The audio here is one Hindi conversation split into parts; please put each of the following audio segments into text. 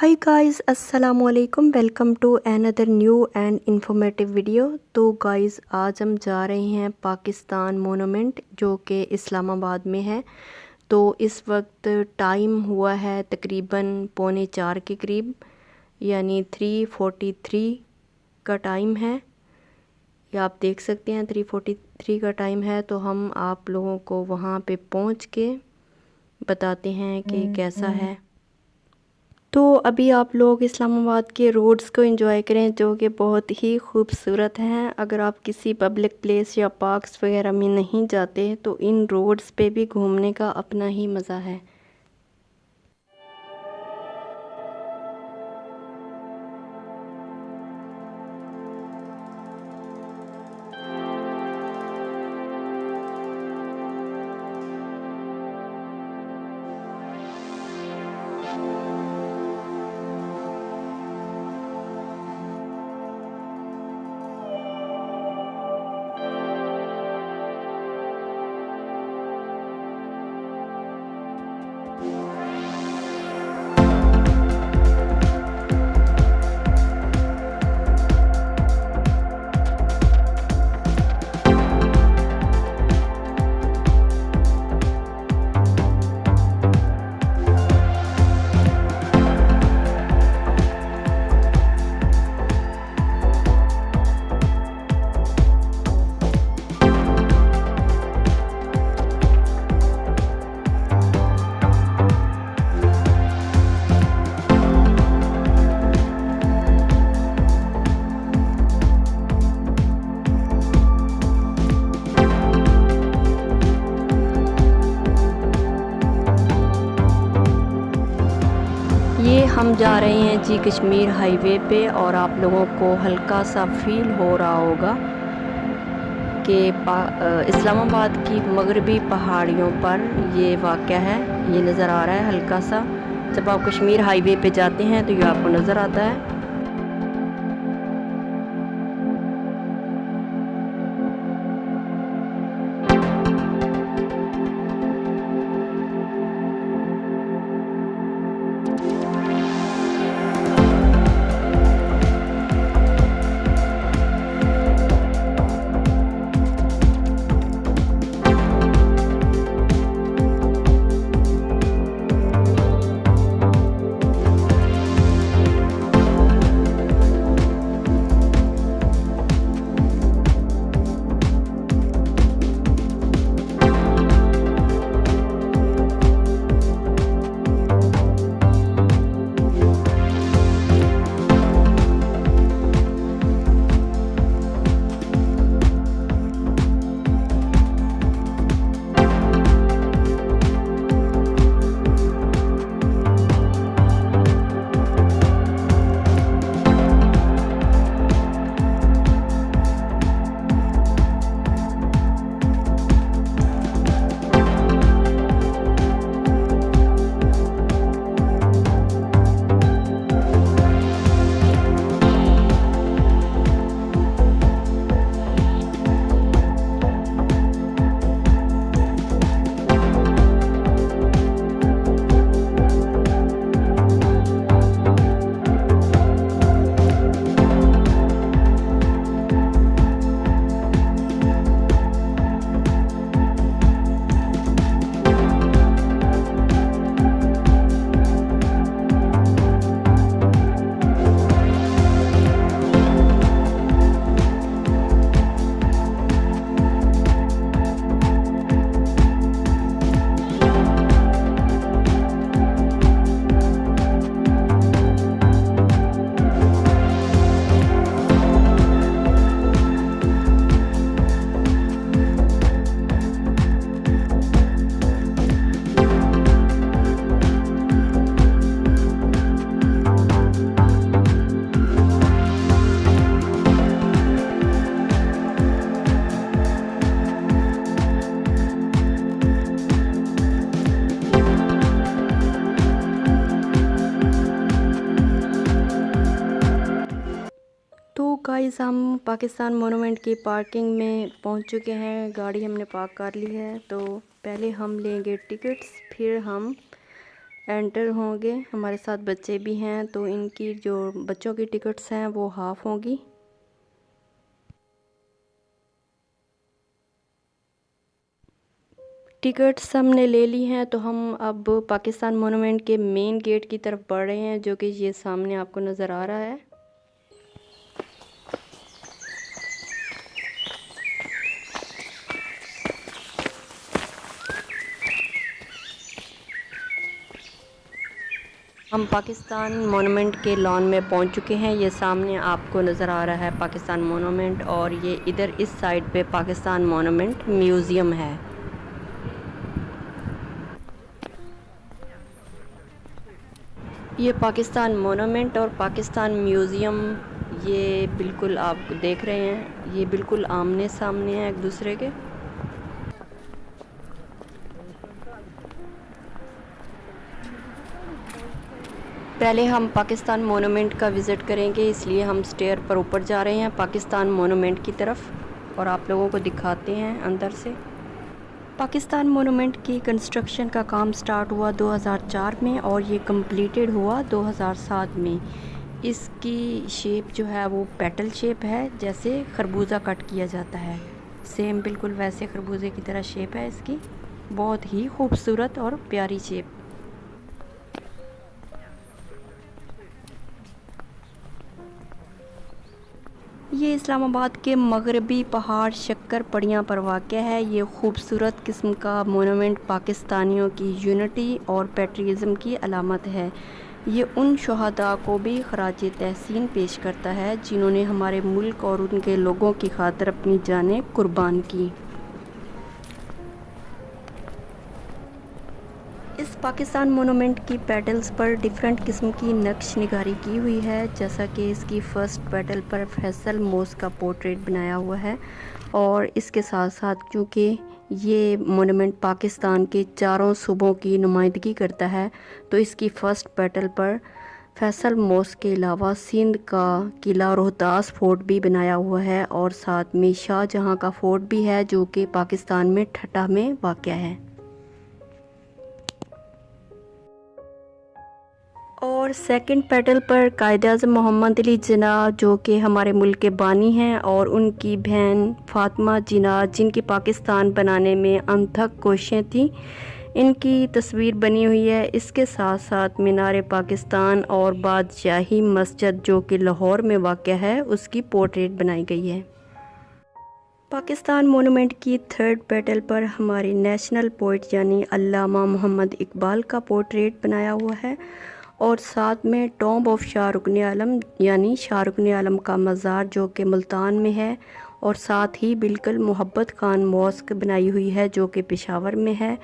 हाय गाइस, अस्सलाम वालेकुम। Welcome to another new and informative video. तो गाइस, आज हम जा रहे हैं पाकिस्तान मोनूमेंट जो कि इस्लामाबाद में है। तो इस वक्त टाइम हुआ है तकरीबन 3:45 के करीब, यानी 3:43 का टाइम है। ये आप देख सकते हैं 3:43 का टाइम है। तो हम आप लोगों को वहाँ पे पहुँच के बताते हैं कि कैसा है। तो अभी आप लोग इस्लामाबाद के रोड्स को एंजॉय करें जो कि बहुत ही खूबसूरत हैं। अगर आप किसी पब्लिक प्लेस या पार्क्स वगैरह में नहीं जाते तो इन रोड्स पे भी घूमने का अपना ही मज़ा है। ये हम जा रहे हैं जी कश्मीर हाईवे पे, और आप लोगों को हल्का सा फील हो रहा होगा कि इस्लामाबाद की मगरबी पहाड़ियों पर ये वाक़या है। ये नज़र आ रहा है हल्का सा। जब आप कश्मीर हाईवे पे जाते हैं तो ये आपको नज़र आता है। तो गाइस, हम पाकिस्तान मोनूमेंट की पार्किंग में पहुंच चुके हैं। गाड़ी हमने पार्क कर ली है। तो पहले हम लेंगे टिकट्स, फिर हम एंटर होंगे। हमारे साथ बच्चे भी हैं, तो इनकी जो बच्चों की टिकट्स हैं वो हाफ़ होंगी। टिकट्स हमने ले ली हैं, तो हम अब पाकिस्तान मोनूमेंट के मेन गेट की तरफ बढ़ रहे हैं, जो कि ये सामने आपको नज़र आ रहा है। हम पाकिस्तान मोनूमेंट के लॉन में पहुंच चुके हैं। ये सामने आपको नज़र आ रहा है पाकिस्तान मोनूमेंट, और ये इधर इस साइड पे पाकिस्तान मोनूमेंट म्यूज़ियम है। ये पाकिस्तान मोनूमेंट और पाकिस्तान म्यूज़ियम ये बिल्कुल आप देख रहे हैं, ये बिल्कुल आमने सामने हैं एक दूसरे के। पहले हम पाकिस्तान मोनूमेंट का विज़िट करेंगे, इसलिए हम स्टेयर पर ऊपर जा रहे हैं पाकिस्तान मोनूमेंट की तरफ, और आप लोगों को दिखाते हैं अंदर से। पाकिस्तान मोनूमेंट की कंस्ट्रक्शन का काम स्टार्ट हुआ 2004 में और ये कंप्लीटेड हुआ 2007 में। इसकी शेप जो है वो पेटल शेप है, जैसे खरबूजा कट किया जाता है, सेम बिल्कुल वैसे खरबूजे की तरह शेप है इसकी। बहुत ही खूबसूरत और प्यारी शेप। ये इस्लामाबाद के मगरबी पहाड़ शक्कर पड़ियाँ पर वाक़ है। ये खूबसूरत किस्म का मोनूमेंट पाकिस्तानियों की यूनिटी और पैट्रियज़म की अलामत है। ये उन शहादा को भी ख़राज तहसीन पेश करता है जिन्होंने हमारे मुल्क और उनके लोगों की खातिर अपनी जानें कुर्बान की। इस पाकिस्तान मोनूमेंट की पेटल्स पर डिफरेंट किस्म की नक्श निगारी की हुई है, जैसा कि इसकी फ़र्स्ट पेटल पर फैसल मोस का पोर्ट्रेट बनाया हुआ है। और इसके साथ साथ क्योंकि ये मोनूमेंट पाकिस्तान के चारों सूबों की नुमाइंदगी करता है, तो इसकी फ़र्स्ट पेटल पर फैसल मोस के अलावा सिंध का किला रोहतास फोर्ट भी बनाया हुआ है, और साथ में शाहजहाँ का फोर्ट भी है जो कि पाकिस्तान में ठट्टा में वाक़ है। और सेकंड पेटल पर कायद-ए-आज़म मोहम्मद अली जिन्ना, जो कि हमारे मुल्क के बानी हैं, और उनकी बहन फ़ातिमा जिन्ना, जिनकी पाकिस्तान बनाने में अनथक कोशिशें थीं, इनकी तस्वीर बनी हुई है। इसके साथ साथ मीनार पाकिस्तान और बादशाही मस्जिद जो कि लाहौर में वाक़ है, उसकी पोर्ट्रेट बनाई गई है। पाकिस्तान मोनूमेंट की थर्ड पेटल पर हमारे नेशनल पोइट यानी अल्लामा मोहम्मद इकबाल का पोर्ट्रेट बनाया हुआ है, और साथ में टॉम्ब ऑफ शाह रुकन आलम यानी शाह रुकन आलम का मज़ार जो कि मुल्तान में है, और साथ ही बिल्कुल मोहब्बत खान मॉस्क बनाई हुई है जो कि पेशावर में है,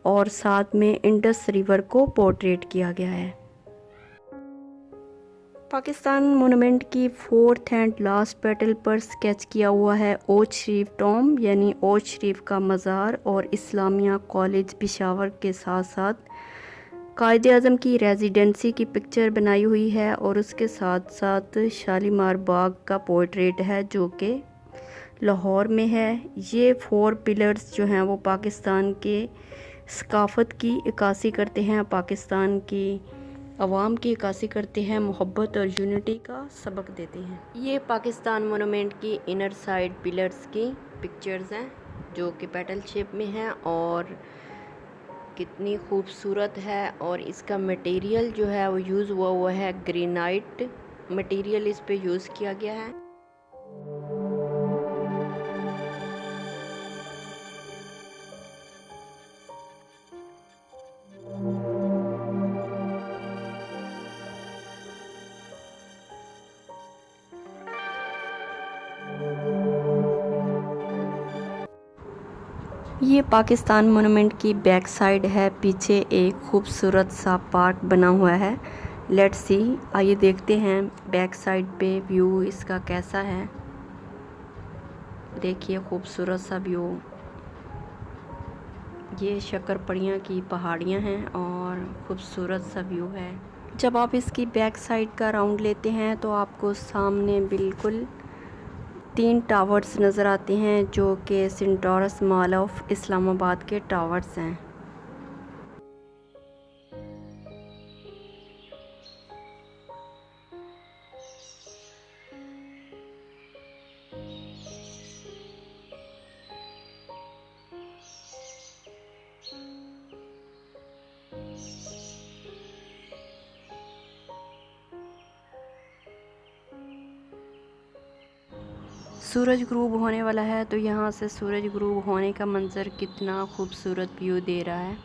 और साथ में इंडस रिवर को पोर्ट्रेट किया गया है। पाकिस्तान मोनूमेंट की फोर्थ एंड लास्ट पेटल पर स्केच किया हुआ है ओज शरीफ टॉम्ब यानी ओज शरीफ का मज़ार, और इस्लामिया कॉलेज पेशावर के साथ साथ कायद-ए-आज़म की रेजिडेंसी की पिक्चर बनाई हुई है, और उसके साथ साथ शालीमार बाग का पोर्ट्रेट है जो कि लाहौर में है। ये 4 पिलर्स जो हैं वो पाकिस्तान के सकाफ़त की इक्कासी करते हैं, पाकिस्तान की अवाम की इक्कासी करते हैं, मोहब्बत और यूनिटी का सबक देते हैं। ये पाकिस्तान मोनूमेंट की इनर साइड पिलर्स की पिक्चर्स हैं जो कि पेटल शेप में हैं, और कितनी खूबसूरत है। और इसका मटेरियल जो है वो यूज़ हुआ है ग्रेनाइट मटेरियल इस पे यूज़ किया गया है। ये पाकिस्तान मोनूमेंट की बैक साइड है, पीछे एक खूबसूरत सा पार्क बना हुआ है। लेट्स सी, आइए देखते हैं बैक साइड पे व्यू इसका कैसा है। देखिए खूबसूरत सा व्यू। ये शक्कर पड़ियाँ की पहाड़ियाँ हैं और खूबसूरत सा व्यू है। जब आप इसकी बैक साइड का राउंड लेते हैं तो आपको सामने बिल्कुल 3 टावर्स नज़र आते हैं जो कि सेंटोरस मॉल ऑफ इस्लामाबाद के टावर्स हैं। सूरज ग्रूब होने वाला है, तो यहाँ से सूरज ग्रूब होने का मंज़र कितना खूबसूरत व्यू दे रहा है।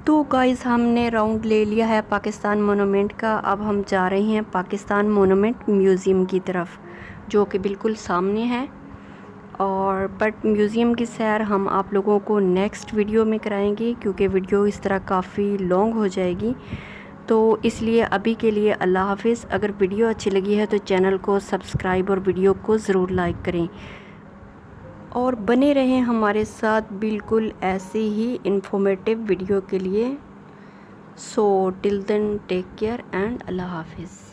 तो गाइस हमने राउंड ले लिया है पाकिस्तान मोनूमेंट का। अब हम जा रहे हैं पाकिस्तान मोनूमेंट म्यूज़ियम की तरफ, जो कि बिल्कुल सामने है। और बट म्यूज़ियम की सैर हम आप लोगों को नेक्स्ट वीडियो में कराएंगे, क्योंकि वीडियो इस तरह काफ़ी लॉन्ग हो जाएगी। तो इसलिए अभी के लिए अल्लाह हाफिज़। अगर वीडियो अच्छी लगी है तो चैनल को सब्सक्राइब और वीडियो को ज़रूर लाइक करें और बने रहें हमारे साथ बिल्कुल ऐसे ही इंफॉर्मेटिव वीडियो के लिए। So till then take care and अल्लाह हाफिज़।